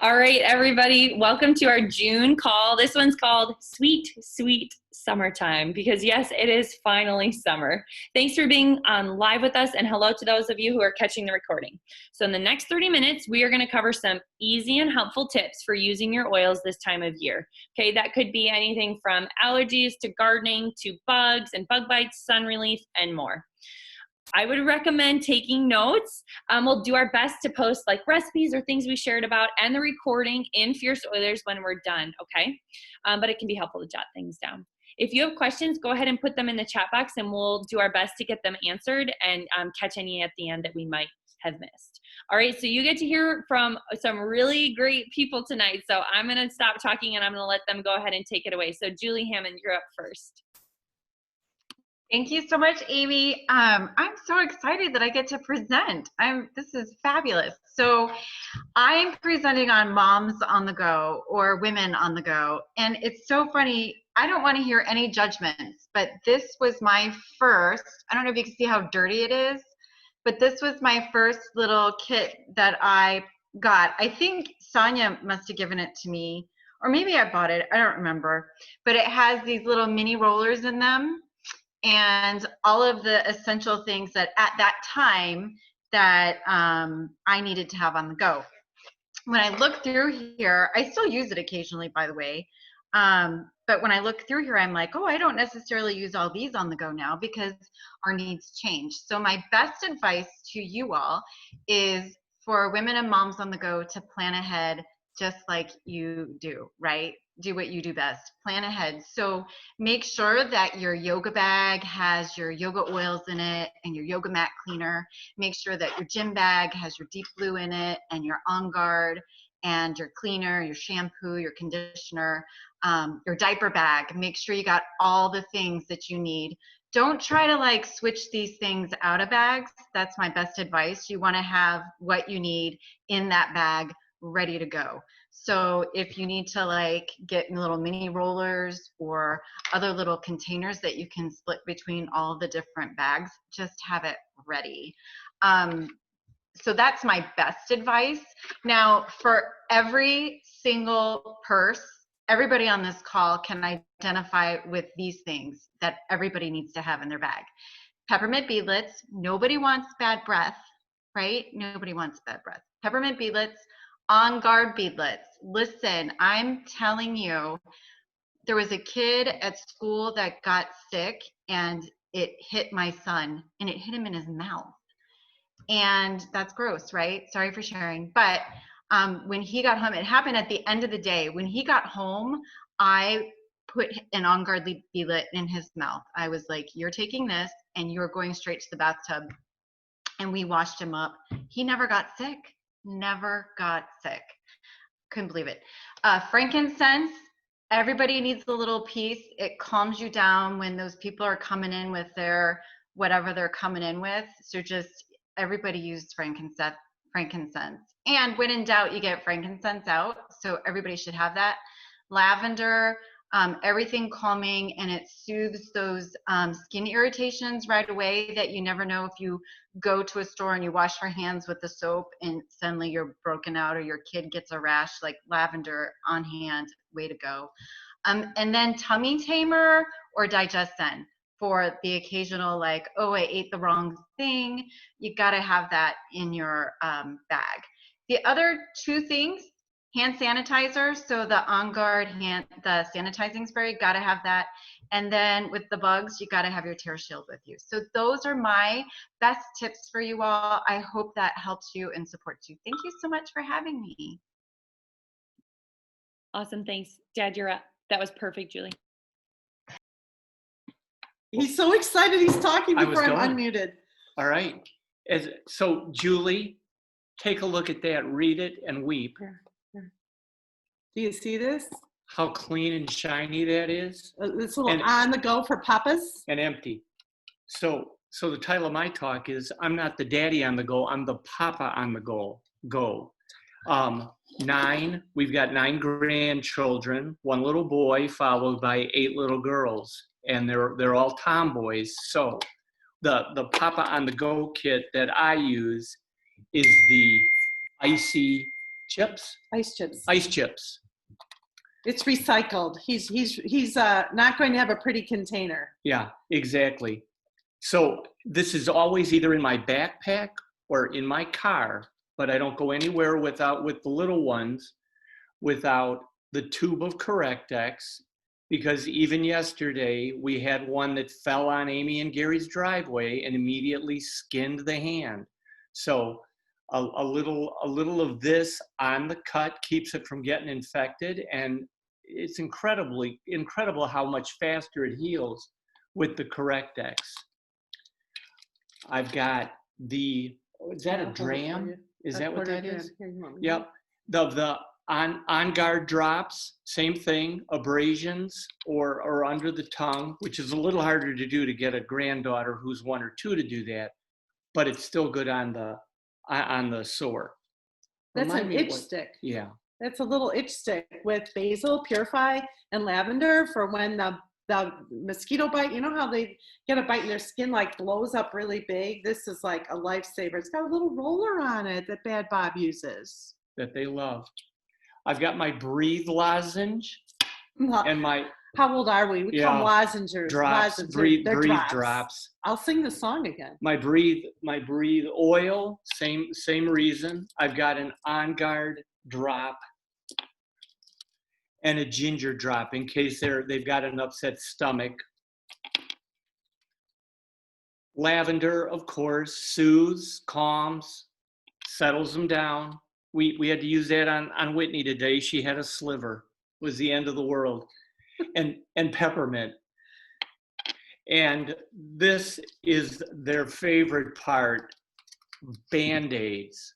All right, everybody, welcome to our June call. This one's called Sweet, Sweet Summertime because, yes, it is finally summer. Thanks for being on live with us, and hello to those of you who are catching the recording. So in the next 30 minutes, we are going to cover some easy and helpful tips for using your oils this time of year. Okay, that could be anything from allergies to gardening to bugs and bug bites, sun relief, and more. I would recommend taking notes. We'll do our best to post like recipes or things we shared about and the recording in Fierce Oilers when we're done, okay? But it can be helpful to jot things down. If you have questions, go ahead and put them in the chat box and we'll do our best to get them answered and catch any at the end that we might have missed. All right, so you get to hear from some really great people tonight. So I'm gonna stop talking and I'm gonna let them go ahead and take it away. So Julie Hammond, you're up first. Thank you so much, Amy. I'm so excited that I get to present. This is fabulous. So I'm presenting on moms on the go or women on the go. And it's so funny. I don't want to hear any judgments, but this was my first, I don't know if you can see how dirty it is, but this was my first little kit that I got. I think Sonia must have given it to me, or maybe I bought it. I don't remember. But it has these little mini rollers in them, and all of the essential things that at that time that I needed to have on the go. When I look through here, I still use it occasionally, by the way. But when I look through here, I'm like, oh, I don't necessarily use all these on the go now because our needs change. So my best advice to you all is for women and moms on the go to plan ahead just like you do, right? Do what you do best, plan ahead. So make sure that your yoga bag has your yoga oils in it and your yoga mat cleaner. Make sure that your gym bag has your deep blue in it and your On Guard and your cleaner, your shampoo, your conditioner, your diaper bag. Make sure you got all the things that you need. Don't try to like switch these things out of bags. That's my best advice. You want to have what you need in that bag ready to go. So if you need to like get little mini rollers or other little containers that you can split between all the different bags, just have it ready. So that's my best advice. Now for every single purse, everybody on this call can identify with these things that everybody needs to have in their bag. Peppermint beadlets, nobody wants bad breath, right? Nobody wants bad breath. Peppermint beadlets, On Guard beadlets. Listen, I'm telling you, there was a kid at school that got sick and it hit my son and it hit him in his mouth. And that's gross, right? Sorry for sharing. But when he got home, it happened at the end of the day. When he got home, I put an On Guard beadlet in his mouth. I was like, you're taking this and you're going straight to the bathtub. And we washed him up. He never got sick. Never got sick. Couldn't believe it. Frankincense, everybody needs a little piece. It calms you down when those people are coming in with their whatever they're coming in with. So just everybody use frankincense. And when in doubt, you get frankincense out. So everybody should have that. Lavender, everything calming, and it soothes those skin irritations right away that you never know if you go to a store and you wash your hands with the soap and suddenly you're broken out or your kid gets a rash. Like lavender on hand, way to go. And then tummy tamer or digestin for the occasional like, oh, I ate the wrong thing. You got to have that in your bag. The other two things, hand sanitizer, so the On Guard the sanitizing spray, gotta have that. And then with the bugs, you gotta have your tear shield with you. So those are my best tips for you all. I hope that helps you and supports you. Thank you so much for having me. Awesome, thanks. Dad, you're up. That was perfect, Julie. He's so excited he's talking before I'm unmuted. All right. So Julie, take a look at that, read it, and weep. Do you see this? How clean and shiny that is. This little on the go for papas. And empty. So the title of my talk is, I'm not the daddy on the go, I'm the papa on the go. We've got 9 grandchildren, 1 little boy followed by 8 little girls, and they're all tomboys. So the papa on the go kit that I use is the icy chips? Ice chips. Ice chips. It's recycled. He's not going to have a pretty container. Yeah, exactly. So this is always either in my backpack or in my car, but I don't go anywhere with the little ones without the tube of Correct-X, because even yesterday we had one that fell on Amy and Gary's driveway and immediately skinned the hand. So a little of this on the cut keeps it from getting infected, and it's incredible how much faster it heals with the Correct-X. I've got is that a dram? Is that what that is? Yep. The on guard drops, same thing, abrasions or under the tongue, which is a little harder to do to get a granddaughter who's 1 or 2 to do that, but it's still good on the sore. That's an itch stick. Yeah. That's a little itch stick with basil, purify, and lavender for when the mosquito bite. You know how they get a bite and their skin like blows up really big? This is like a lifesaver. It's got a little roller on it that Bad Bob uses. That they love. I've got my Breathe lozenge and my... How old are we? We call them lozengers. Drops. Breathe drops. I'll sing the song again. My Breathe oil, same reason. I've got an On Guard drop and a ginger drop in case they've got an upset stomach. Lavender, of course, soothes, calms, settles them down. We had to use that on Whitney today. She had a sliver. It was the end of the world. And peppermint. And this is their favorite part, Band-Aids.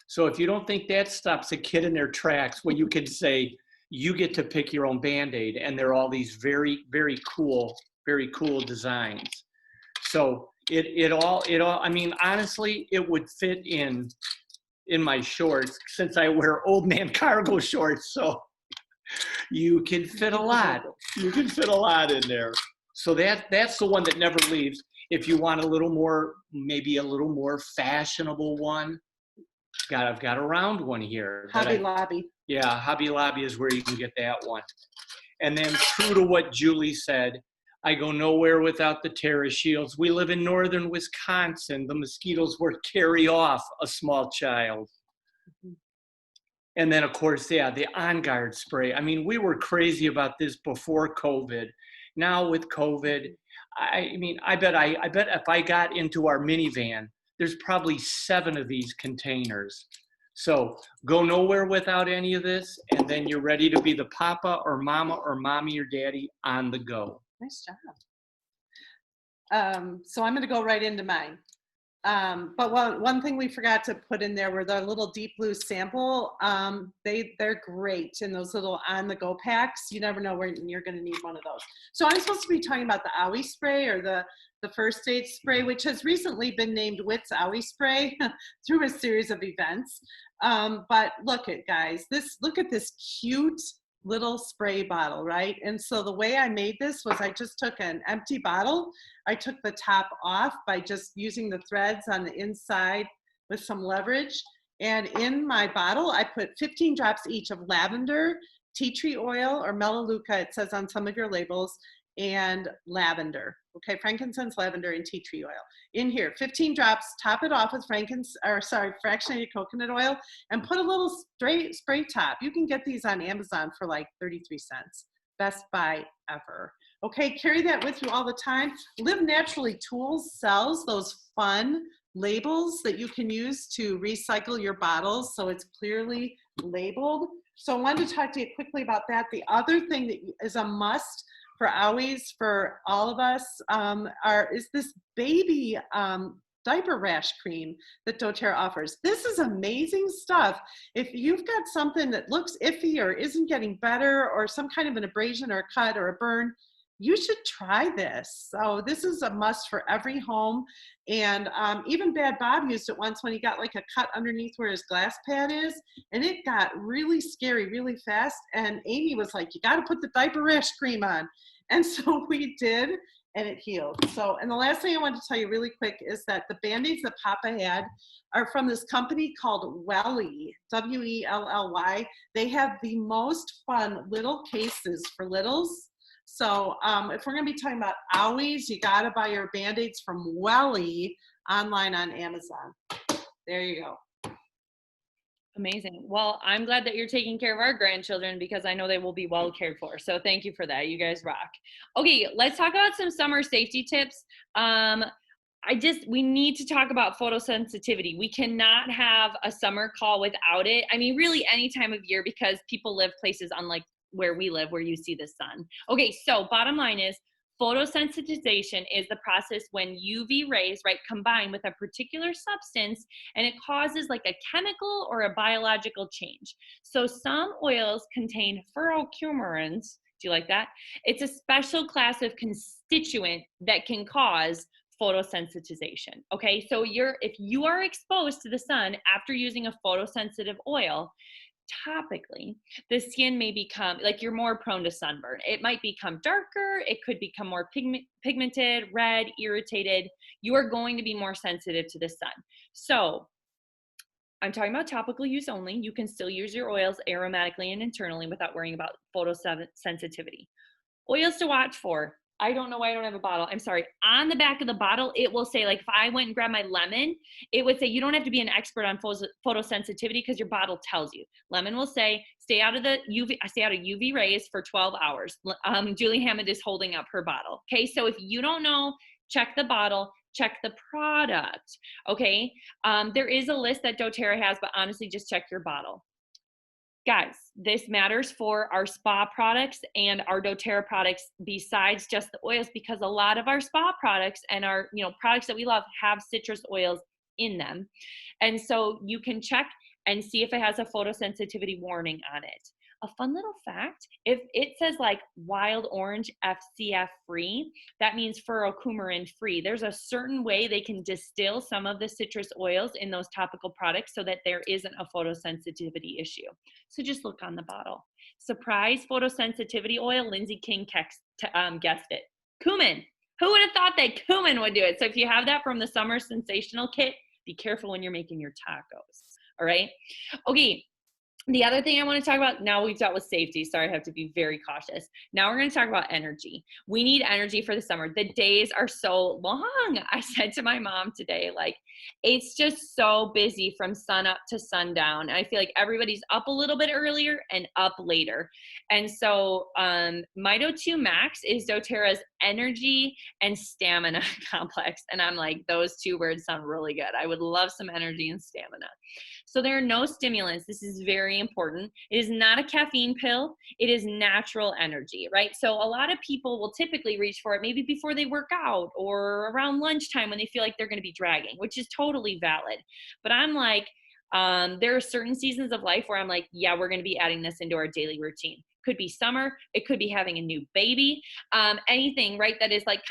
So if you don't think that stops a kid in their tracks, well, you can say you get to pick your own Band-Aid, and they're all these very, very cool designs. So it all, I mean, honestly, it would fit in my shorts since I wear old man cargo shorts. So you can fit a lot. You can fit a lot in there. So that's the one that never leaves. If you want maybe a little more fashionable one, I've got a round one here. Hobby Lobby. Yeah, Hobby Lobby is where you can get that one. And then true to what Julie said, I go nowhere without the Terra Shields. We live in northern Wisconsin. The mosquitoes will carry off a small child. And then, of course, the On Guard spray. I mean, we were crazy about this before COVID. Now with COVID, I mean, I bet if I got into our minivan, there's probably 7 of these containers. So go nowhere without any of this, and then you're ready to be the papa or mama or mommy or daddy on the go. Nice job. So I'm going to go right into mine. But one thing we forgot to put in there were the little deep blue sample. They're great in those little on-the-go packs. You never know when you're going to need one of those. So I'm supposed to be talking about the Owie spray, or the first aid spray, which has recently been named Witt's Owie spray through a series of events. But look at this cute little spray bottle, right? And so the way I made this was I just took an empty bottle. I took the top off by just using the threads on the inside with some leverage. And in my bottle, I put 15 drops each of lavender, tea tree oil, or melaleuca, it says on some of your labels, and lavender. Okay, frankincense, lavender, and tea tree oil. In here, 15 drops, top it off with fractionated coconut oil, and put a little spray top. You can get these on Amazon for like 33 cents. Best buy ever. Okay, carry that with you all the time. Live Naturally Tools sells those fun labels that you can use to recycle your bottles, so it's clearly labeled. So I wanted to talk to you quickly about that. The other thing that is a must for Owies, for all of us, is this baby diaper rash cream that doTERRA offers. This is amazing stuff. If you've got something that looks iffy or isn't getting better, or some kind of an abrasion or a cut or a burn, you should try this. So this is a must for every home. And even Bad Bob used it once when he got like a cut underneath where his glass pad is, and it got really scary really fast. And Amy was like, you got to put the diaper rash cream on. And so we did. and it healed. So, and the last thing I want to tell you really quick is that the Band-Aids that Papa had are from this company called Welly, W-E-L-L-Y. They have the most fun little cases for littles. So if we're going to be talking about owies, you got to buy your Band-Aids from Welly online on Amazon. There you go. Amazing. Well, I'm glad that you're taking care of our grandchildren because I know they will be well cared for. So thank you for that. You guys rock. Okay, let's talk about some summer safety tips. We need to talk about photosensitivity. We cannot have a summer call without it. I mean, really any time of year because people live places unlike where we live where you see the sun. Okay, so bottom line is photosensitization is the process when UV rays, right, combine with a particular substance and it causes like a chemical or a biological change. So some oils contain furocoumarins. Do you like that? It's a special class of constituent that can cause photosensitization. Okay, so if you are exposed to the sun after using a photosensitive oil, topically, the skin may become like you're more prone to sunburn. It might become darker. It could become more pigmented, red, irritated. You are going to be more sensitive to the sun. So I'm talking about topical use only. You can still use your oils aromatically and internally without worrying about photosensitivity. Oils to watch for. I don't know why I don't have a bottle. I'm sorry. On the back of the bottle, it will say, like if I went and grabbed my lemon, it would say, you don't have to be an expert on photosensitivity because your bottle tells you. Lemon will say, stay out of UV rays for 12 hours. Julie Hammond is holding up her bottle. Okay, so if you don't know, check the bottle, check the product. Okay, there is a list that doTERRA has, but honestly, just check your bottle. Guys, this matters for our spa products and our doTERRA products besides just the oils, because a lot of our spa products and our products that we love have citrus oils in them. And so you can check and see if it has a photosensitivity warning on it. A fun little fact, if it says like wild orange FCF free, that means furocoumarin free. There's a certain way they can distill some of the citrus oils in those topical products so that there isn't a photosensitivity issue. So just look on the bottle. Surprise photosensitivity oil, Lindsay King guessed it. Cumin. Who would have thought that cumin would do it? So if you have that from the Summer Sensational Kit, be careful when you're making your tacos. All right. Okay. The other thing I want to talk about, now we've dealt with safety, so I have to be very cautious. Now we're going to talk about energy. We need energy for the summer. The days are so long. I said to my mom today, like, it's just so busy from sun up to sundown. I feel like everybody's up a little bit earlier and up later. And so Mito2 Max is doTERRA's energy and stamina complex. And I'm like, those two words sound really good. I would love some energy and stamina. So there are no stimulants. This is very important. It is not a caffeine pill. It is natural energy, right? So a lot of people will typically reach for it maybe before they work out or around lunchtime when they feel like they're going to be dragging, which is totally valid. But I'm like, there are certain seasons of life where I'm like, yeah, we're going to be adding this into our daily routine. Could be summer. It could be having a new baby. Anything, right, that is like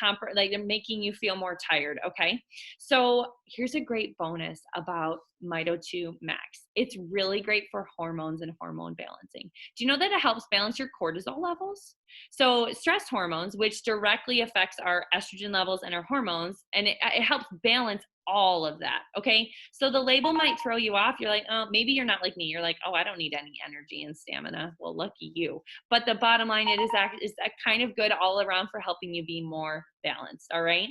making you feel more tired, okay? So here's a great bonus about Mito2 Max. It's really great for hormones and hormone balancing. Do you know that it helps balance your cortisol levels? So stress hormones, which directly affects our estrogen levels and our hormones, and it helps balance all of that, okay? So the label might throw you off. You're like, oh, maybe you're not like me. You're like, oh, I don't need any energy and stamina. Well, lucky you. But the bottom line is that kind of good all around for helping you be more balanced, all right?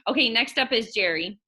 Okay, next up is Jerry.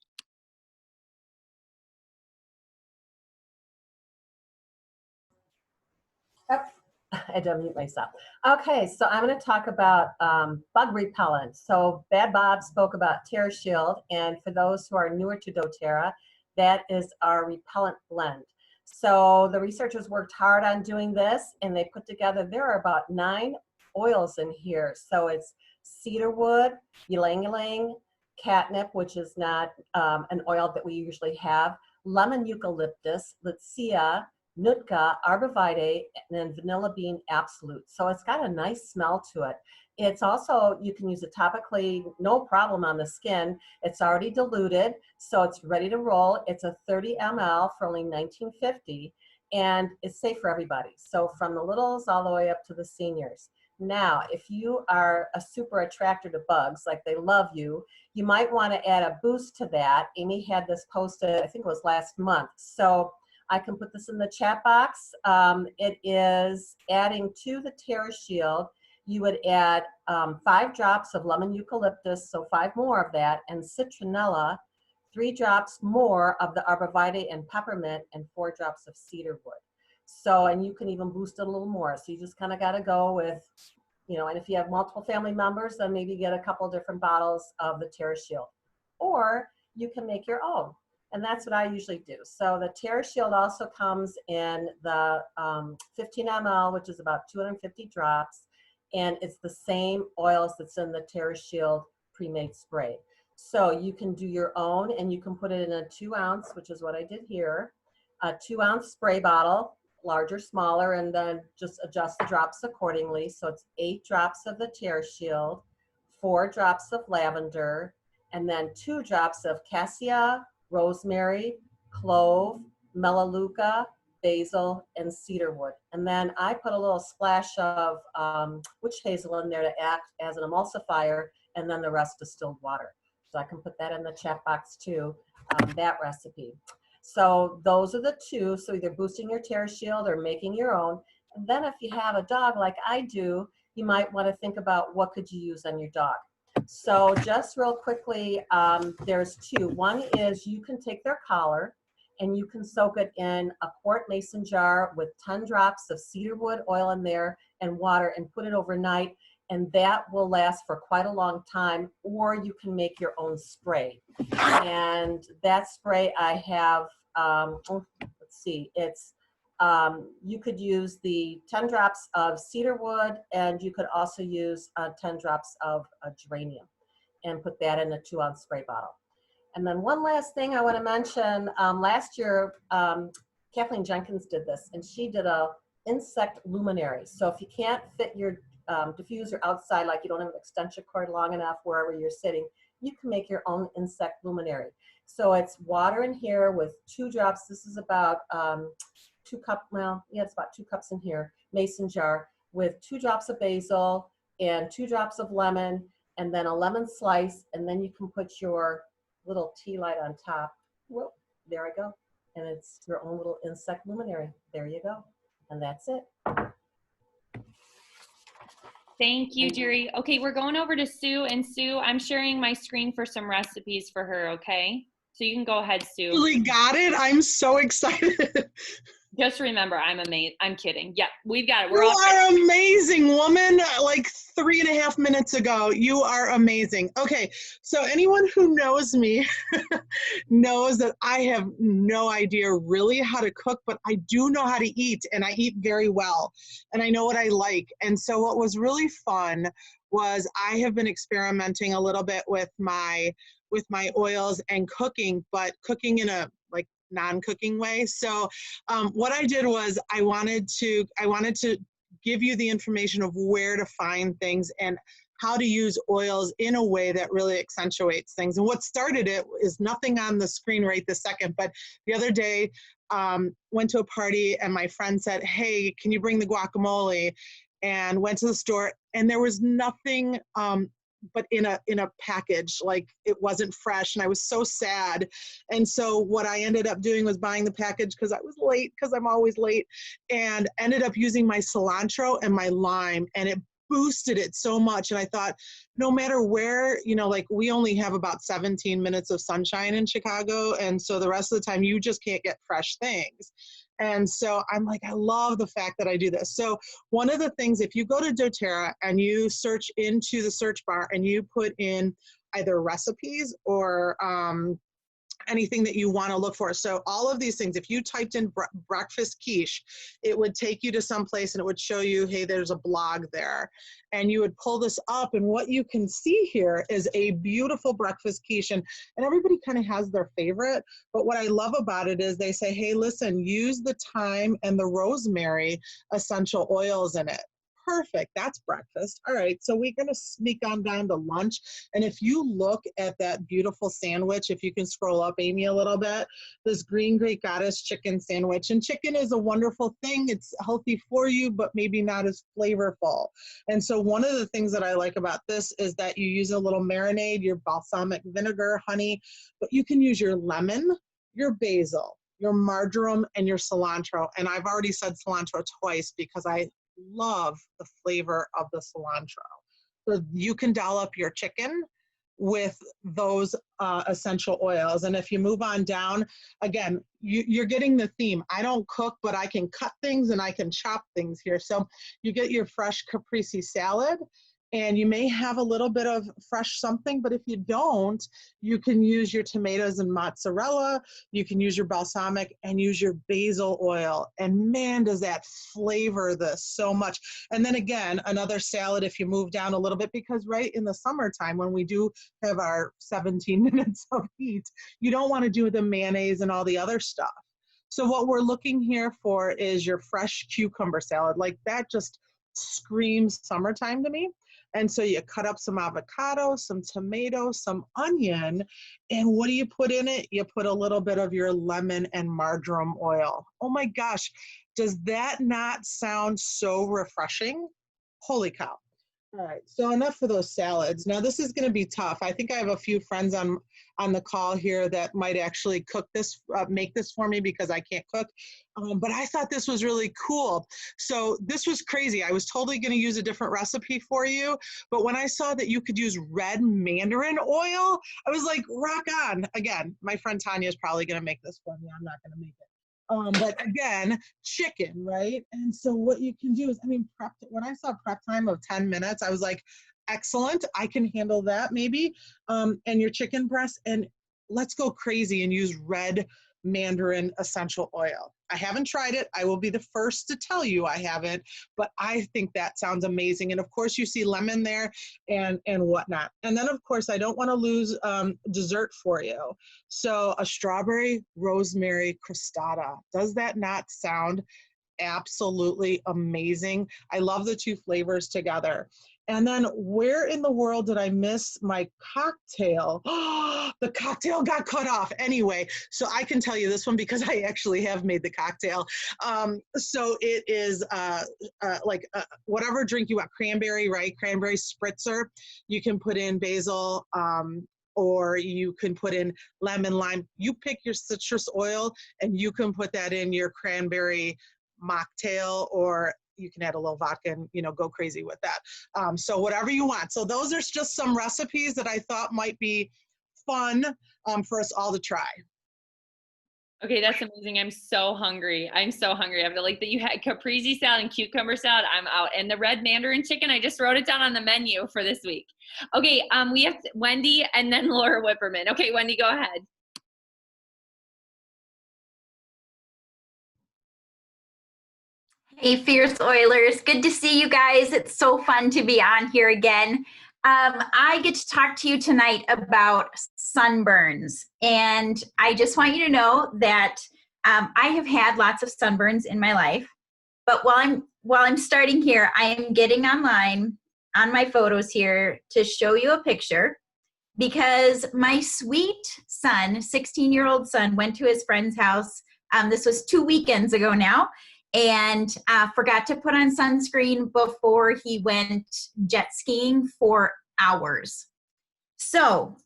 I had to unmute myself. Okay, so I'm going to talk about bug repellent. So Bad Bob spoke about Terra Shield, and for those who are newer to doTERRA, that is our repellent blend. So the researchers worked hard on doing this, and they put together, there are about 9 oils in here. So it's cedarwood, ylang-ylang, catnip, which is not an oil that we usually have, lemon eucalyptus, Litsea, Nootka, Arborvitae, and then Vanilla Bean Absolute. So it's got a nice smell to it. It's also, you can use it topically, no problem on the skin. It's already diluted, so it's ready to roll. It's a 30 ml for only $19.50, and it's safe for everybody. So from the littles all the way up to the seniors. Now, if you are a super attractor to bugs, like they love you, you might want to add a boost to that. Amy had this posted, I think it was last month. So I can put this in the chat box. It is adding to the Terra Shield. You would add 5 drops of lemon eucalyptus, so 5 more of that, and citronella, 3 drops more of the arborvitae and peppermint, and 4 drops of cedarwood. So, and you can even boost it a little more. So you just kind of got to go with, you know, and if you have multiple family members, then maybe get a couple different bottles of the Terra Shield. Or you can make your own. And that's what I usually do. So the Terra Shield also comes in the 15 ml, which is about 250 drops. And it's the same oils that's in the Terra Shield pre-made spray. So you can do your own, and you can put it in a 2 ounce, which is what I did here, a 2 ounce spray bottle, larger, smaller, and then just adjust the drops accordingly. So it's 8 drops of the Terra Shield, 4 drops of lavender, and then 2 drops of cassia, rosemary, clove, melaleuca, basil, and cedarwood. And then I put a little splash of witch hazel in there to act as an emulsifier, and then the rest distilled water. So I can put that in the chat box too, that recipe. So those are the 2, so either boosting your Terra Shield or making your own. And then if you have a dog like I do, you might want to think about what could you use on your dog. So just real quickly, there's 2. One is you can take their collar and you can soak it in a quart mason jar with 10 drops of cedarwood oil in there and water and put it overnight, and that will last for quite a long time. Or you can make your own spray. And that spray I have, let's see, it's, you could use the 10 drops of cedarwood, and you could also use 10 drops of geranium and put that in a 2 ounce spray bottle. And then one last thing I want to mention, last year, Kathleen Jenkins did this, and she did a insect luminary. So if you can't fit your diffuser outside, like you don't have an extension cord long enough wherever you're sitting, you can make your own insect luminary. So it's water in here with 2 drops. This is about 2 cups, well, yeah, it's about 2 cups in here, mason jar, with 2 drops of basil and 2 drops of lemon, and then a lemon slice, and then you can put your little tea light on top. Whoop, there I go. And it's your own little insect luminary. There you go. And that's it. Thank you, Jerry. Okay, we're going over to Sue, and Sue, I'm sharing my screen for some recipes for her, okay? So you can go ahead, Sue. Really got it. I'm so excited. Just remember, I'm amazing. I'm kidding. Yeah, we've got it. You are amazing, woman. Like 3.5 minutes ago, you are amazing. Okay, so anyone who knows me knows that I have no idea really how to cook, but I do know how to eat, and I eat very well, and I know what I like. And so what was really fun was I have been experimenting a little bit with my oils and cooking, but cooking in a like non-cooking way. So what I did was I wanted to give you the information of where to find things and how to use oils in a way that really accentuates things. And what started it is nothing on the screen right this second, but the other day went to a party and my friend said, hey, can you bring the guacamole? And went to the store and there was nothing but in a package, like it wasn't fresh, and I was so sad. And so what I ended up doing was buying the package because I was late, because I'm always late, and ended up using my cilantro and my lime, and it boosted it so much. And I thought, no matter where, you know, like we only have about 17 minutes of sunshine in Chicago, and so the rest of the time you just can't get fresh things. And so I'm like, I love the fact that I do this. So one of the things, if you go to doTERRA and you search into the search bar and you put in either recipes or anything that you want to look for. So all of these things, if you typed in breakfast quiche, it would take you to some place and it would show you, hey, there's a blog there. And you would pull this up, and what you can see here is a beautiful breakfast quiche. And everybody kind of has their favorite, but what I love about it is they say, hey, listen, use the thyme and the rosemary essential oils in it. Perfect. That's breakfast. All right. So we're going to sneak on down to lunch. And if you look at that beautiful sandwich, if you can scroll up, Amy, a little bit, this green Greek goddess chicken sandwich. And chicken is a wonderful thing. It's healthy for you, but maybe not as flavorful. And so one of the things that I like about this is that you use a little marinade, your balsamic vinegar, honey, but you can use your lemon, your basil, your marjoram, and your cilantro. And I've already said cilantro twice because I love the flavor of the cilantro. So you can doll up your chicken with those essential oils. And if you move on down, again, you're getting the theme. I don't cook, but I can cut things and I can chop things here. So you get your fresh caprese salad, and you may have a little bit of fresh something, but if you don't, you can use your tomatoes and mozzarella, you can use your balsamic and use your basil oil. And man, does that flavor this so much. And then again, another salad if you move down a little bit, because right in the summertime when we do have our 17 minutes of heat, you don't want to do the mayonnaise and all the other stuff. So what we're looking here for is your fresh cucumber salad. Like that just screams summertime to me. And so you cut up some avocado, some tomato, some onion, and what do you put in it? You put a little bit of your lemon and marjoram oil. Oh my gosh, does that not sound so refreshing? Holy cow. All right, so enough for those salads. Now this is going to be tough. I think I have a few friends on the call here that might actually cook this, make this for me because I can't cook. But I thought this was really cool. So this was crazy. I was totally going to use a different recipe for you. But when I saw that you could use red mandarin oil, I was like, rock on. Again, my friend Tanya is probably going to make this for me. I'm not going to make it. But again, chicken, right? And so what you can do is, I mean, when I saw prep time of 10 minutes, I was like, excellent, I can handle that maybe. And your chicken breast, and let's go crazy and use red mandarin essential oil. I haven't tried it. I will be the first to tell you I haven't, but I think that sounds amazing. And of course you see lemon there and whatnot. And then of course, I don't want to lose dessert for you. So a strawberry rosemary crostata. Does that not sound absolutely amazing? I love the two flavors together. And then where in the world did I miss my cocktail? The cocktail got cut off. Anyway, so I can tell you this one because I actually have made the cocktail. So it is like whatever drink you want, cranberry, right? Cranberry spritzer. You can put in basil, or you can put in lemon, lime. You pick your citrus oil and you can put that in your cranberry mocktail, or you can add a little vodka and, you know, go crazy with that. So whatever you want. So those are just some recipes that I thought might be fun for us all to try. Okay, that's amazing. I'm so hungry. I'm so hungry. I have to like that you had caprese salad and cucumber salad. I'm out. And the red mandarin chicken, I just wrote it down on the menu for this week. Okay, we have Wendy and then Laura Whipperman. Okay, Wendy, go ahead. Hey, Fierce Oilers. Good to see you guys. It's so fun to be on here again. I get to talk to you tonight about sunburns. And I just want you to know that I have had lots of sunburns in my life. But while I'm starting here, I am getting online on my photos here to show you a picture, because my sweet son, 16-year-old son, went to his friend's house. This was 2 weekends ago now. And forgot to put on sunscreen before he went jet skiing for hours. So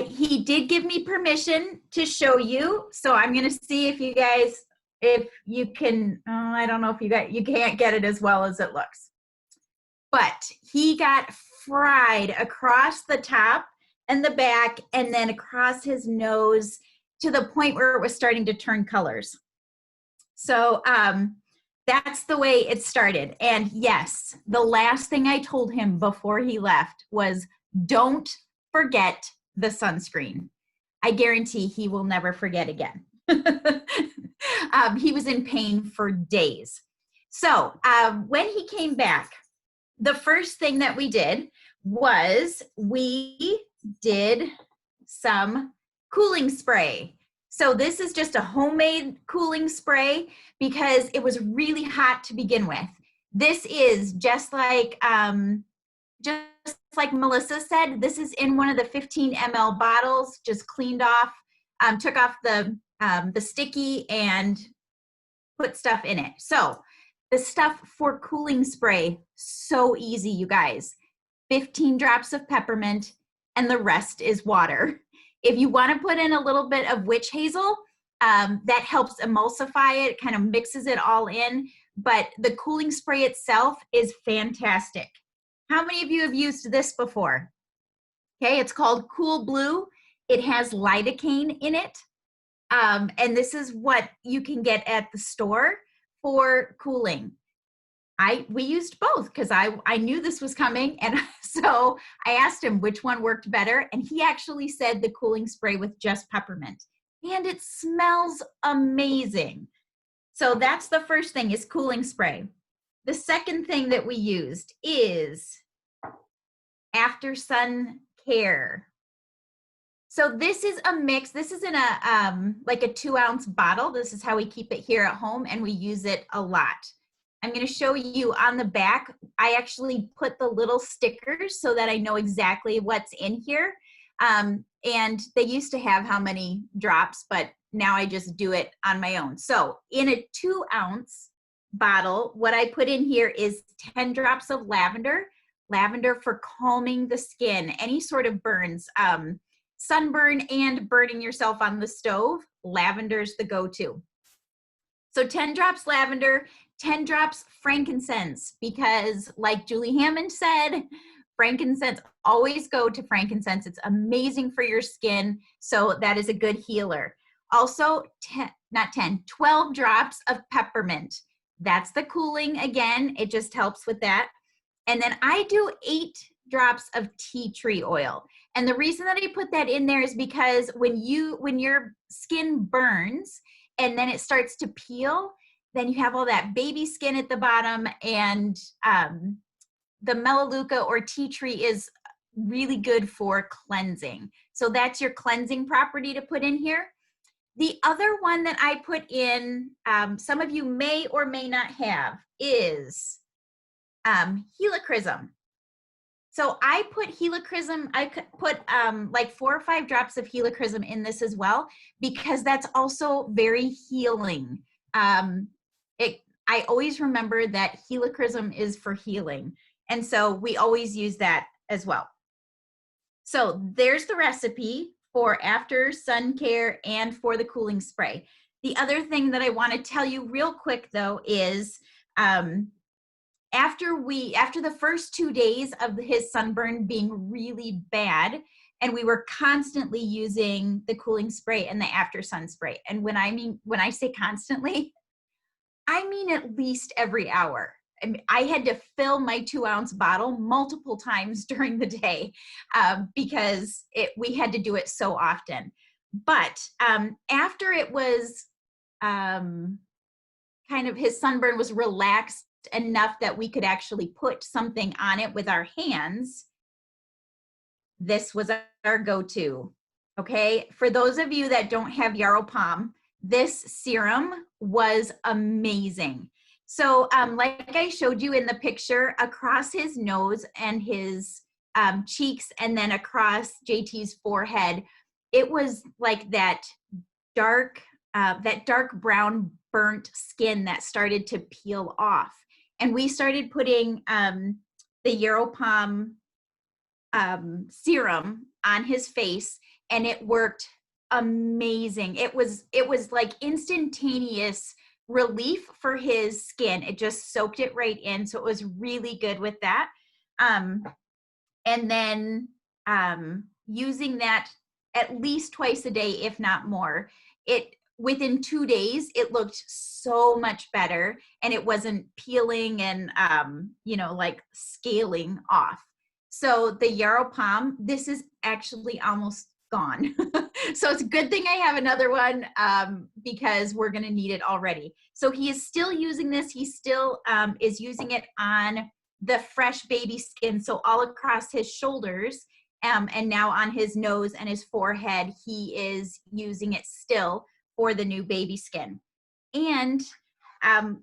he did give me permission to show you. So I'm going to see if you guys, if you can, I don't know if you can't get it as well as it looks. But he got fried across the top and the back and then across his nose to the point where it was starting to turn colors. So that's the way it started. And yes, the last thing I told him before he left was, don't forget the sunscreen. I guarantee he will never forget again. He was in pain for days. So when he came back, the first thing that we did was we did some cooling spray. So this is just a homemade cooling spray because it was really hot to begin with. This is just like Melissa said, this is in one of the 15 ml bottles, just cleaned off, took off the sticky and put stuff in it. So the stuff for cooling spray, so easy, you guys. 15 drops of peppermint and the rest is water. If you want to put in a little bit of witch hazel, that helps emulsify it, kind of mixes it all in, but the cooling spray itself is fantastic. How many of you have used this before? Okay, it's called Cool Blue. It has lidocaine in it, and this is what you can get at the store for cooling. We used both because I knew this was coming, and so I asked him which one worked better, and he actually said the cooling spray with just peppermint, and it smells amazing. So that's the first thing, is cooling spray. The second thing that we used is after sun care. So this is a mix. This is in a like a 2-ounce bottle. This is how we keep it here at home, and we use it a lot. I'm going to show you on the back. I actually put the little stickers so that I know exactly what's in here. And they used to have how many drops, but now I just do it on my own. So in a 2-ounce bottle, what I put in here is 10 drops of lavender. Lavender for calming the skin, any sort of burns, sunburn and burning yourself on the stove, lavender's the go-to. So 10 drops lavender, 10 drops frankincense, because like Julie Hammond said, frankincense, always go to frankincense. It's amazing for your skin, so that is a good healer. Also, 12 drops of peppermint. That's the cooling again. It just helps with that. And then I do 8 drops of tea tree oil. And the reason that I put that in there is because when your skin burns and then it starts to peel, then you have all that baby skin at the bottom, and the melaleuca or tea tree is really good for cleansing. So that's your cleansing property to put in here. The other one that I put in, some of you may or may not have, is Hela Chrism. So I put Hela Chrism, I put like 4 or 5 drops of Hela Chrism in this as well, because that's also very healing. I always remember that Hela Chrism is for healing. And so we always use that as well. So there's the recipe for after sun care and for the cooling spray. The other thing that I want to tell you real quick though is after the first 2 days of his sunburn being really bad, and we were constantly using the cooling spray and the after sun spray. And when I say constantly, I mean at least every hour. I had to fill my 2-ounce bottle multiple times during the day because we had to do it so often. But after it was kind of, his sunburn was relaxed enough that we could actually put something on it with our hands, this was our go-to. Okay, for those of you that don't have Yarrow Pom, this serum was amazing. So like I showed you in the picture, across his nose and his cheeks, and then across JT's forehead, it was like that dark brown burnt skin that started to peel off. And we started putting the Yarrow Pom serum on his face, and it worked amazing. It was like instantaneous relief for his skin. It just soaked it right in. So it was really good with that. And then using that at least twice a day, if not more, within 2 days, it looked so much better, and it wasn't peeling and, like scaling off. So the Yarrow Pom, this is actually almost gone. So it's a good thing I have another one because we're going to need it already. So he is still using this. He still is using it on the fresh baby skin. So all across his shoulders and now on his nose and his forehead, he is using it still for the new baby skin. And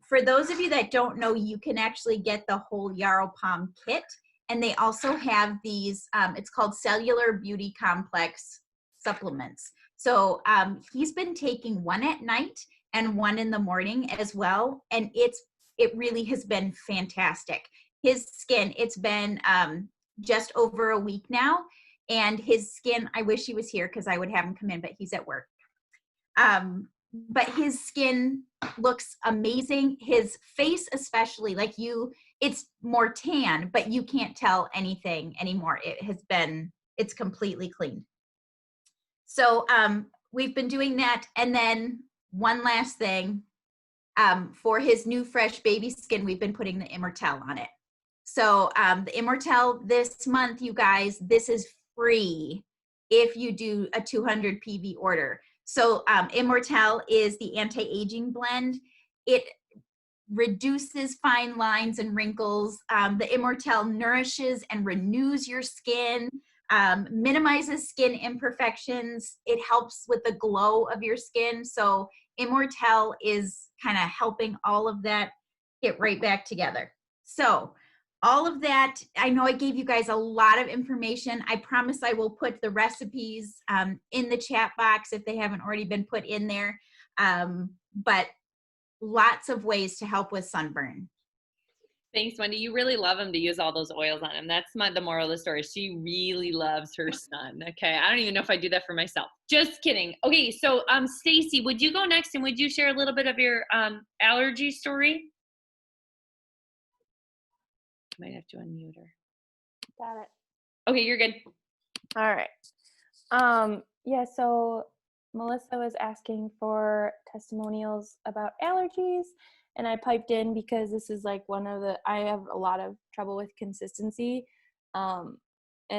for those of you that don't know, you can actually get the whole Yarrow Pom kit. And they also have these, it's called Cellular Beauty Complex supplements. So he's been taking one at night and one in the morning as well. And it really has been fantastic. His skin, it's been just over a week now. And his skin, I wish he was here because I would have him come in, but he's at work. But his skin looks amazing. His face especially, like it's more tan, but you can't tell anything anymore. It's completely clean. So we've been doing that. And then one last thing, for his new fresh baby skin, we've been putting the Immortelle on it. So the Immortelle this month, you guys, this is free if you do a 200 PV order. So Immortelle is the anti-aging blend. It reduces fine lines and wrinkles. The Immortelle nourishes and renews your skin, minimizes skin imperfections. It helps with the glow of your skin. So Immortelle is kind of helping all of that get right back together. So all of that, I know I gave you guys a lot of information. I promise I will put the recipes in the chat box if they haven't already been put in there. But lots of ways to help with sunburn. Thanks, Wendy. You really love him to use all those oils on him. That's the moral of the story. She really loves her son. Okay, I don't even know if I do that for myself. Just kidding. Okay, so Stacy, would you go next and would you share a little bit of your allergy story? Might have to unmute her. Got it. Okay, you're good. All right. Yeah, so Melissa was asking for testimonials about allergies, and I piped in because this is like I have a lot of trouble with consistency. And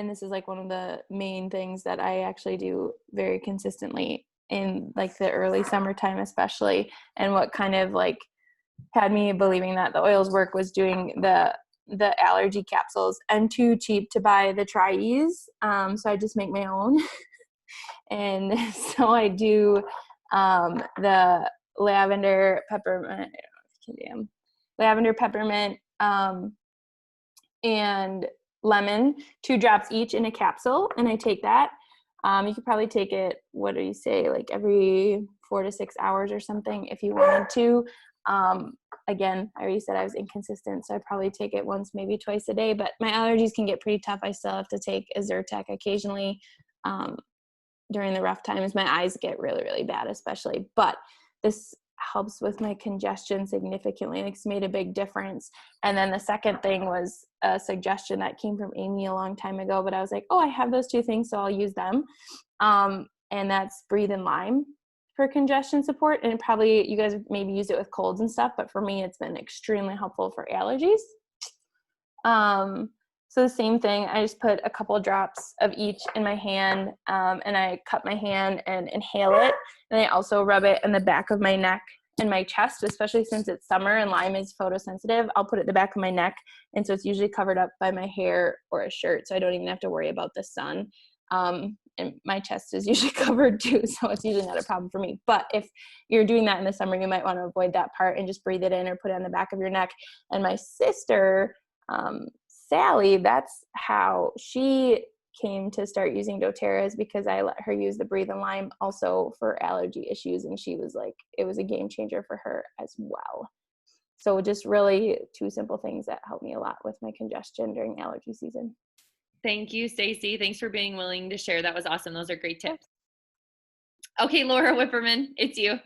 this is like one of the main things that I actually do very consistently in like the early summertime, especially. And what kind of like had me believing that the oils work was doing the allergy capsules. I'm too cheap to buy the Tri-Ease, so I just make my own. And so I do the lavender peppermint, and lemon, 2 drops each in a capsule, and I take that. You could probably take it, what do you say, like every 4 to 6 hours or something if you wanted to. Again, I already said I was inconsistent, so I probably take it once, maybe twice a day, but my allergies can get pretty tough. I still have to take a Zyrtec occasionally during the rough times. My eyes get really, really bad especially, but this helps with my congestion significantly. It's made a big difference. And then the second thing was a suggestion that came from Amy a long time ago, but I was like, oh, I have those 2 things, so I'll use them. And that's Breathe and Lime for congestion support. And probably you guys maybe use it with colds and stuff, but for me, it's been extremely helpful for allergies. So the same thing, I just put a couple drops of each in my hand, and I cut my hand and inhale it. And I also rub it in the back of my neck and my chest, especially since it's summer and Lyme is photosensitive. I'll put it in the back of my neck. And so it's usually covered up by my hair or a shirt, so I don't even have to worry about the sun. And my chest is usually covered too, so it's usually not a problem for me. But if you're doing that in the summer, you might want to avoid that part and just breathe it in or put it on the back of your neck. And my sister, Sally, that's how she came to start using doTERRA, is because I let her use the Breathe and Lime also for allergy issues, and she was like, it was a game changer for her as well. So just really 2 simple things that help me a lot with my congestion during allergy season. Thank you, Stacy. Thanks for being willing to share. That was awesome. Those are great tips. Okay, Laura Whipperman, it's you.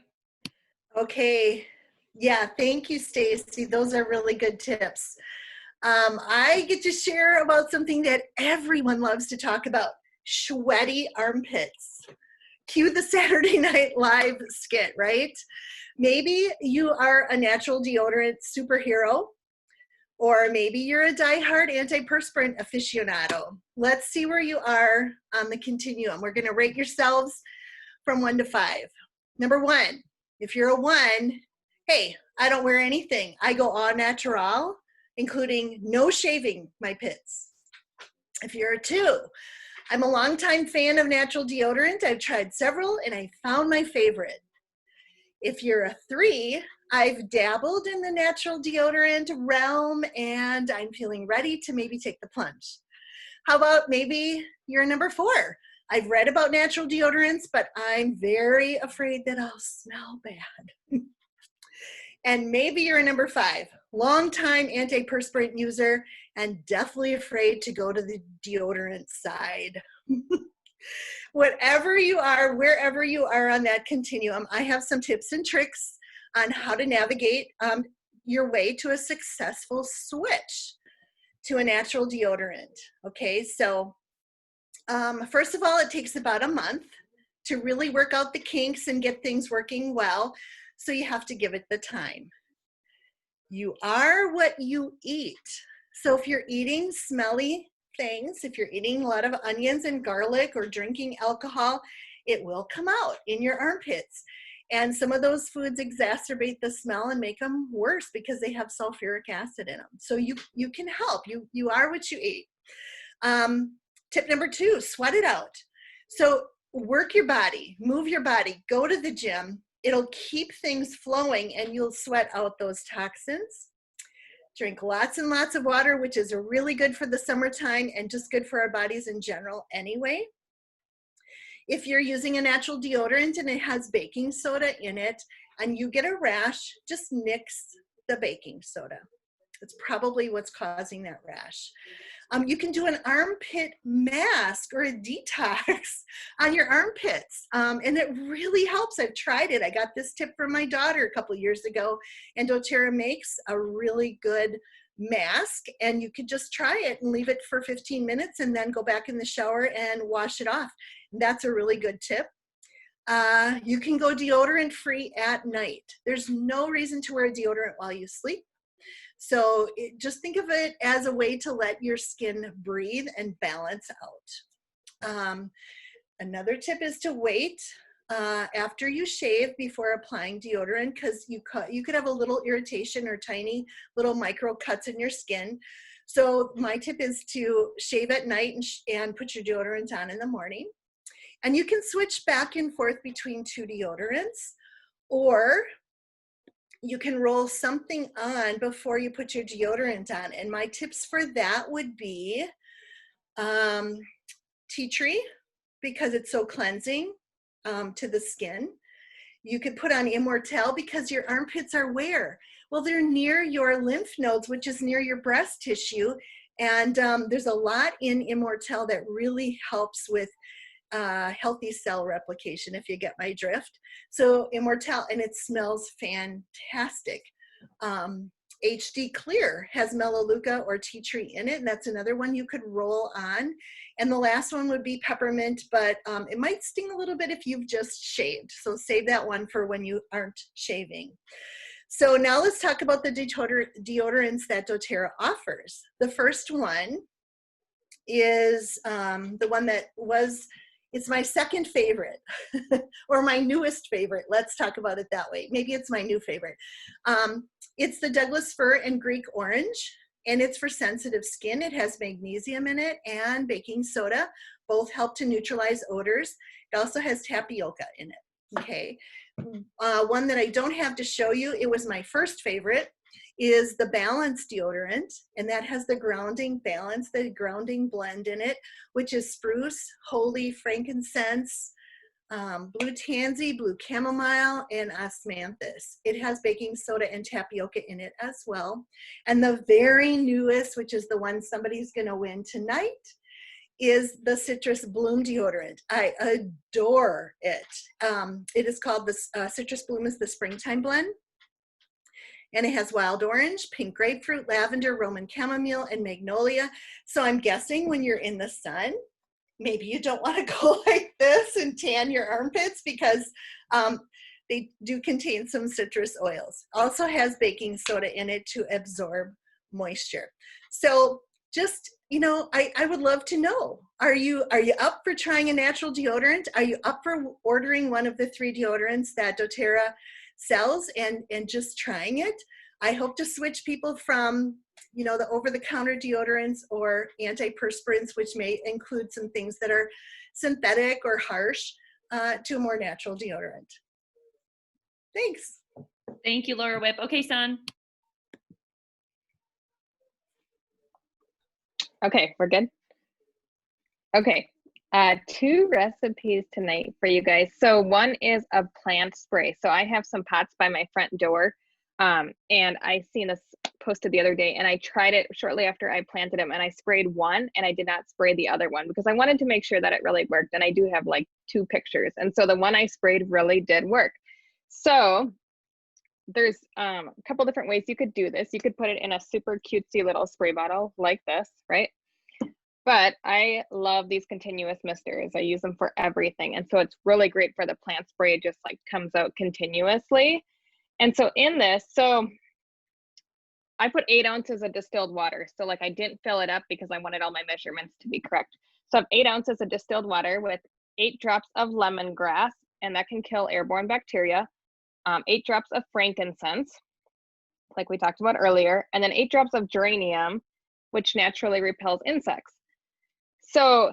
Okay. Yeah, thank you, Stacy. Those are really good tips. I get to share about something that everyone loves to talk about, sweaty armpits. Cue the Saturday Night Live skit, right? Maybe you are a natural deodorant superhero, or maybe you're a diehard antiperspirant aficionado. Let's see where you are on the continuum. We're going to rate yourselves from 1 to 5. Number 1, if you're a 1, hey, I don't wear anything. I go au natural, including no shaving my pits. If you're a 2, I'm a longtime fan of natural deodorant. I've tried several and I found my favorite. If you're a 3, I've dabbled in the natural deodorant realm and I'm feeling ready to maybe take the plunge. How about maybe you're number 4? I've read about natural deodorants, but I'm very afraid that I'll smell bad. And maybe you're a number 5, longtime antiperspirant user and definitely afraid to go to the deodorant side. Whatever you are, wherever you are on that continuum, I have some tips and tricks on how to navigate your way to a successful switch to a natural deodorant. Okay, so first of all, it takes about a month to really work out the kinks and get things working well. So you have to give it the time. You are what you eat. So if you're eating smelly things, if you're eating a lot of onions and garlic or drinking alcohol, it will come out in your armpits. And some of those foods exacerbate the smell and make them worse because they have sulfuric acid in them. So you can help. You are what you eat. Tip number 2, sweat it out. So work your body, move your body, go to the gym. It'll keep things flowing and you'll sweat out those toxins. Drink lots and lots of water, which is really good for the summertime and just good for our bodies in general anyway. If you're using a natural deodorant and it has baking soda in it and you get a rash, just nix the baking soda. It's probably what's causing that rash. You can do an armpit mask or a detox on your armpits, and it really helps. I've tried it. I got this tip from my daughter a couple years ago, and doTERRA makes a really good mask, and you could just try it and leave it for 15 minutes and then go back in the shower and wash it off. That's a really good tip. You can go deodorant free at night. There's no reason to wear a deodorant while you sleep. So just think of it as a way to let your skin breathe and balance out. Another tip is to wait after you shave before applying deodorant, because you could have a little irritation or tiny little micro cuts in your skin. So my tip is to shave at night and put your deodorant on in the morning. And you can switch back and forth between 2 deodorants, or you can roll something on before you put your deodorant on. And my tips for that would be tea tree, because it's so cleansing to the skin. You could put on Immortelle because your armpits are where? Well, they're near your lymph nodes, which is near your breast tissue. And there's a lot in Immortelle that really helps with healthy cell replication, if you get my drift. So Immortelle, and it smells fantastic. HD Clear has Melaleuca or tea tree in it, and that's another one you could roll on. And the last one would be peppermint, but it might sting a little bit if you've just shaved. So save that one for when you aren't shaving. So now let's talk about the deodorants that doTERRA offers. The first one is the one that it's my second favorite or my newest favorite. Let's talk about it that way. Maybe it's my new favorite. It's the Douglas Fir and Greek Orange, and it's for sensitive skin. It has magnesium in it and baking soda. Both help to neutralize odors. It also has tapioca in it, okay? One that I don't have to show you, it was my first favorite, is the Balance deodorant, and that has the grounding balance, the grounding blend in it, which is spruce, holy, frankincense, blue tansy, blue chamomile, and osmanthus. It has baking soda and tapioca in it as well. And the very newest, which is the one somebody's gonna win tonight, is the Citrus Bloom deodorant. I adore it. It is called the Citrus Bloom is the Springtime Blend. And it has wild orange, pink grapefruit, lavender, Roman chamomile, and magnolia. So I'm guessing when you're in the sun, maybe you don't want to go like this and tan your armpits, because they do contain some citrus oils. Also has baking soda in it to absorb moisture. So just, you know, I would love to know, are you up for trying a natural deodorant? Are you up for ordering one of the 3 deodorants that doTERRA sells and just trying it? I hope to switch people from, you know, the over-the-counter deodorants or antiperspirants, which may include some things that are synthetic or harsh, to a more natural deodorant. Thanks. Thank you, Laura Whip. Okay, son. Okay, we're good. Okay, 2 recipes tonight for you guys. So one is a plant spray. So I have some pots by my front door, and I seen this posted the other day, and I tried it shortly after I planted them, and I sprayed one, and I did not spray the other one because I wanted to make sure that it really worked. And I do have like 2 pictures, and so the one I sprayed really did work. So there's a couple different ways you could do this. You could put it in a super cutesy little spray bottle like this, right? But I love these continuous misters. I use them for everything. And so it's really great for the plant spray. It just like comes out continuously. And so in this, so I put 8 ounces of distilled water. So like I didn't fill it up because I wanted all my measurements to be correct. So I have 8 ounces of distilled water with 8 drops of lemongrass, and that can kill airborne bacteria. 8 drops of frankincense, like we talked about earlier, and then 8 drops of geranium, which naturally repels insects. So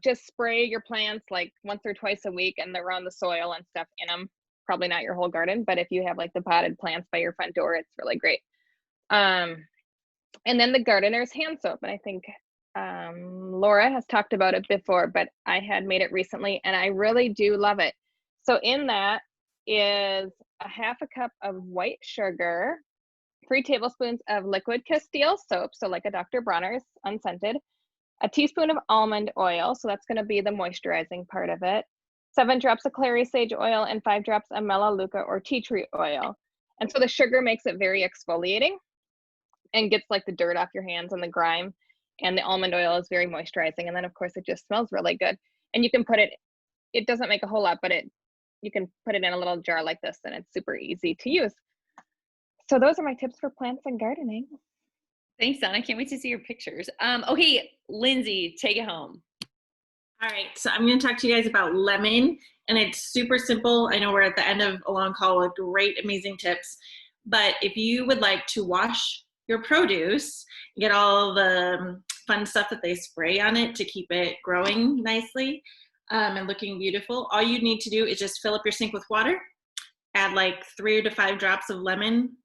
just spray your plants like once or twice a week, and they're on the soil and stuff in them. Probably not your whole garden, but if you have like the potted plants by your front door, it's really great. And then the gardener's hand soap, and I think Laura has talked about it before, but I had made it recently, and I really do love it. So in that is a 1/2 cup of white sugar, 3 tablespoons of liquid Castile soap, so like a Dr. Bronner's unscented, a teaspoon of almond oil, so that's going to be the moisturizing part of it, 7 drops of clary sage oil, and 5 drops of melaleuca or tea tree oil. And so the sugar makes it very exfoliating and gets like the dirt off your hands and the grime, and the almond oil is very moisturizing, and then of course it just smells really good. And you can put it doesn't make a whole lot, but you can put it in a little jar like this, and it's super easy to use. So those are my tips for plants and gardening. Thanks, Don. I can't wait to see your pictures. Okay, Lindsay, take it home. All right, so I'm going to talk to you guys about lemon, and it's super simple. I know we're at the end of a long call with great, amazing tips, but if you would like to wash your produce, get all the fun stuff that they spray on it to keep it growing nicely and looking beautiful, all you need to do is just fill up your sink with water, add like 3 to 5 drops of lemon,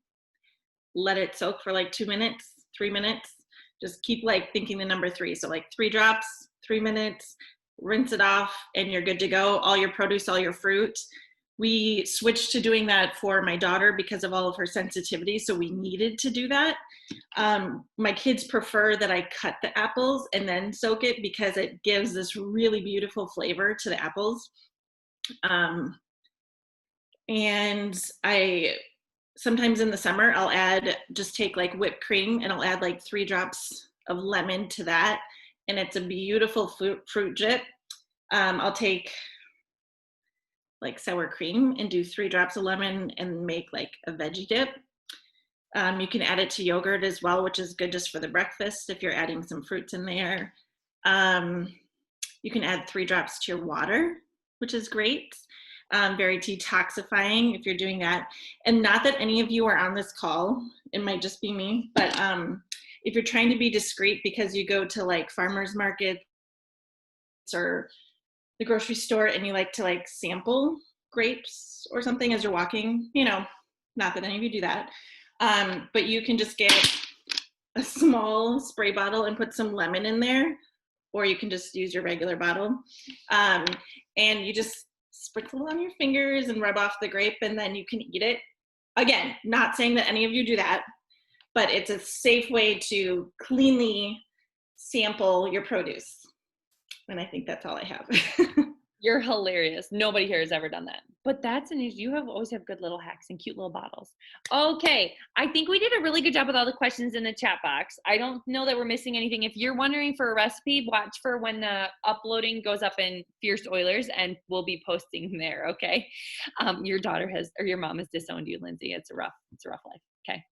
let it soak for like 2 minutes, 3 minutes. Just keep like thinking the number 3. So like 3 drops, 3 minutes, rinse it off, and you're good to go. All your produce, all your fruit. We switched to doing that for my daughter because of all of her sensitivity, so we needed to do that. My kids prefer that I cut the apples and then soak it because it gives this really beautiful flavor to the apples. And sometimes in the summer, I'll just take like whipped cream, and I'll add like 3 drops of lemon to that, and it's a beautiful fruit dip. I'll take like sour cream and do 3 drops of lemon and make like a veggie dip. You can add it to yogurt as well, which is good just for the breakfast if you're adding some fruits in there. You can add 3 drops to your water, which is great. Very detoxifying if you're doing that. And not that any of you are on this call, it might just be me, but if you're trying to be discreet because you go to like farmers markets or the grocery store and you like to like sample grapes or something as you're walking, not that any of you do that, but you can just get a small spray bottle and put some lemon in there, or you can just use your regular bottle, and you just sprinkle on your fingers and rub off the grape, and then you can eat it. Again, not saying that any of you do that, but it's a safe way to cleanly sample your produce. And I think that's all I have. You're hilarious. Nobody here has ever done that. But that's an issue. You always have good little hacks and cute little bottles. Okay. I think we did a really good job with all the questions in the chat box. I don't know that we're missing anything. If you're wondering for a recipe, watch for when the uploading goes up in Fierce Oilers, and we'll be posting there. Okay. Your daughter or your mom has disowned you, Lindsay. It's a rough life. Okay.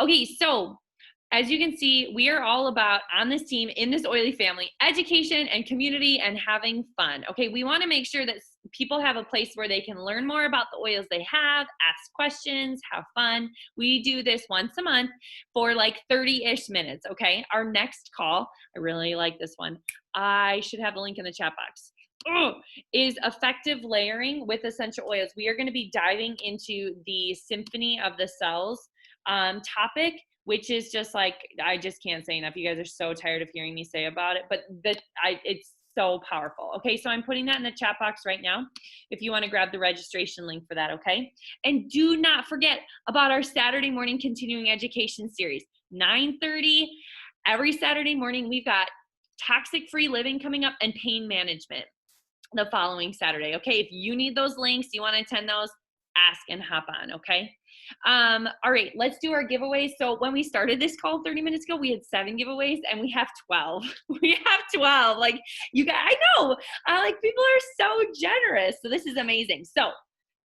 Okay. So as you can see, we are all about, on this team, in this oily family, education and community and having fun. Okay, we want to make sure that people have a place where they can learn more about the oils they have, ask questions, have fun. We do this once a month for like 30-ish minutes, okay? Our next call, I really like this one. I should have the link in the chat box. is effective layering with essential oils. We are going to be diving into the Symphony of the Cells topic, which is just like, I just can't say enough. You guys are so tired of hearing me say about it, but it's so powerful. Okay, so I'm putting that in the chat box right now if you want to grab the registration link for that, okay? And do not forget about our Saturday morning continuing education series, 9:30 every Saturday morning. We've got toxic-free living coming up and pain management the following Saturday, okay? If you need those links, you want to attend those, ask and hop on, okay? All right, let's do our giveaways. So when we started this call 30 minutes ago, we had 7 giveaways and we have 12. We have 12. Like, you guys, I know, like, people are so generous. So this is amazing. So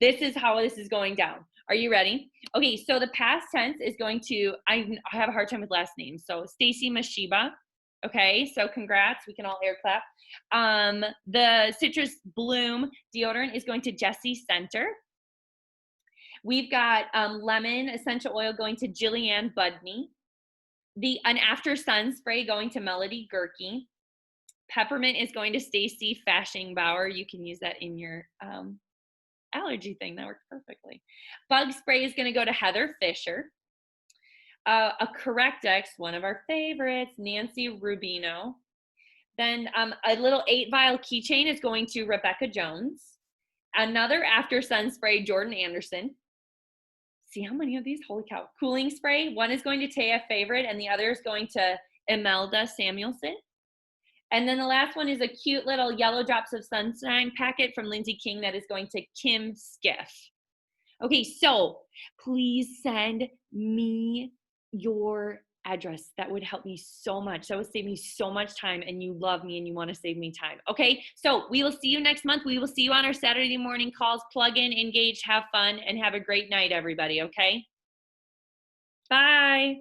this is how this is going down. Are you ready? Okay, so the past tense is going to, I have a hard time with last names. So Stacy Mashiba. Okay, so congrats. We can all air clap. The Citrus Bloom deodorant is going to Jessie Center. We've got lemon essential oil going to Jillianne Budney. An After Sun spray going to Melody Gerke. Peppermint is going to Stacy Fashingbauer. You can use that in your allergy thing. That works perfectly. Bug spray is going to go to Heather Fisher. A Correctex, one of our favorites, Nancy Rubino. Then a little 8-vial keychain is going to Rebecca Jones. Another After Sun spray, Jordan Anderson. See how many of these? Holy cow. Cooling spray. One is going to Taya Favorite and the other is going to Imelda Samuelson. And then the last one is a cute little Yellow Drops of Sunshine packet from Lindsay King that is going to Kim Skiff. Okay, so please send me your address. That would help me so much. That would save me so much time, and you love me and you want to save me time. Okay, so we will see you next month. We will see you on our Saturday morning calls. Plug in, engage, have fun, and have a great night, everybody, okay? Bye.